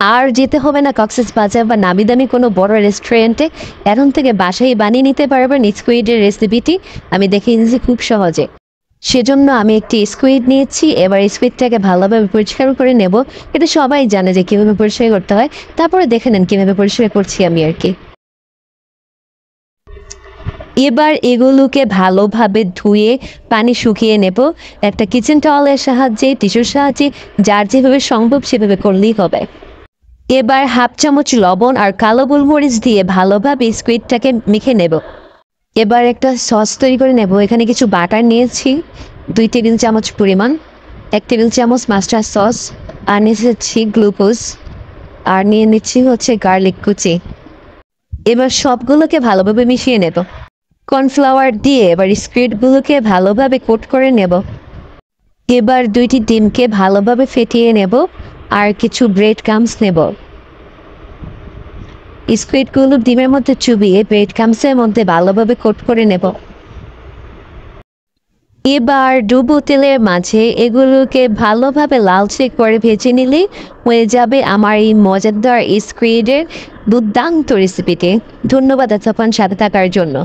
আর যেতে হবে না কক্সবাজার বা নামি দামি কোনো বড় রেস্টুরেন্টে। এখন থেকে বাসায় বানিয়ে নিতে পারবেন স্কুইডের রেসিপিটি। আমি দেখে নিয়েছি খুব সহজে। সেজন্য আমি একটি স্কুইড নিয়েছি। এবার স্কুইডটাকে ভালোভাবে পরিষ্কার করে নেব। এটা সবাই জানে যে কীভাবে পরিষ্কার করতে হয়। তারপরে দেখে নেন কীভাবে পরিষ্কার করছি আমি আর কি। এবার এগুলোকে ভালোভাবে ধুয়ে পানি শুকিয়ে নেব একটা কিচেন টাওয়ালের সাহায্যে, টিস্যুর সাহায্যে, যার যেভাবে সম্ভব সেভাবে করলেই হবে। এবার হাফ চামচ লবণ আর কালো গোলমরিচ দিয়ে ভালোভাবে স্কুইডটাকে মেখে নেব। এবার একটা সস তৈরি করে নেব। এখানে কিছু বাটার নিয়েছি 2 টেবিল চামচ পরিমাণ, 1 টেবিল চামচ মাস্টার্ড সস, আর নিয়েছি গ্লুকোজ, আর নিয়ে নিচ্ছি হচ্ছে গার্লিক কুচি। এবার সবগুলোকে ভালোভাবে মিশিয়ে নেব। কর্নফ্লাওয়ার দিয়ে এবার স্কুইডগুলোকে ভালোভাবে কোট করে নেব। এবার 2টি ডিমকে ভালোভাবে ফেটিয়ে নেব আর কিছু ব্রেড ক্রাম্বস নেব। স্কুইডগুলো ডিমের মধ্যে চুবিয়ে ব্রেড ক্রাম্বসের মধ্যে ভালোভাবে কোট করে নেব। এবার ডুবো তেলের মাঝে এগুলোকে ভালোভাবে লালচে করে ভেজে নিলে হয়ে যাবে আমার এই মজাদার স্কুইডের দুর্দান্ত রেসিপিটি। ধন্যবাদ এতক্ষণ সাথে থাকার জন্য।